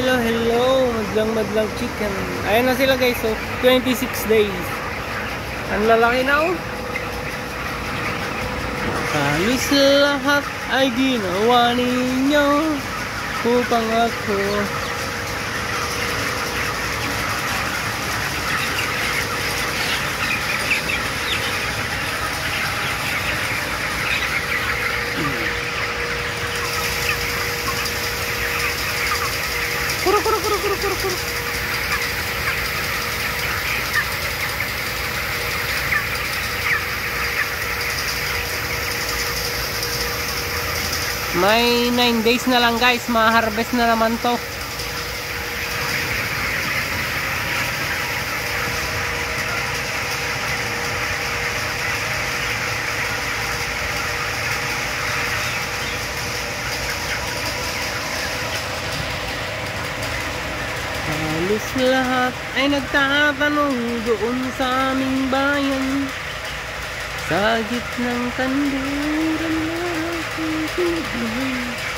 hello. Madlang chicken. Ayan na sila guys, so 26 days. Ang lalaki na oh. Halos lahat ay ginawa ninyo upang ako Kuro. May 9 days na lang guys, ma-harvest na naman to. Halos lahat ay nagtatanong doon sa aming bayan, sa gitnang kanluran na aking pinagbuhay.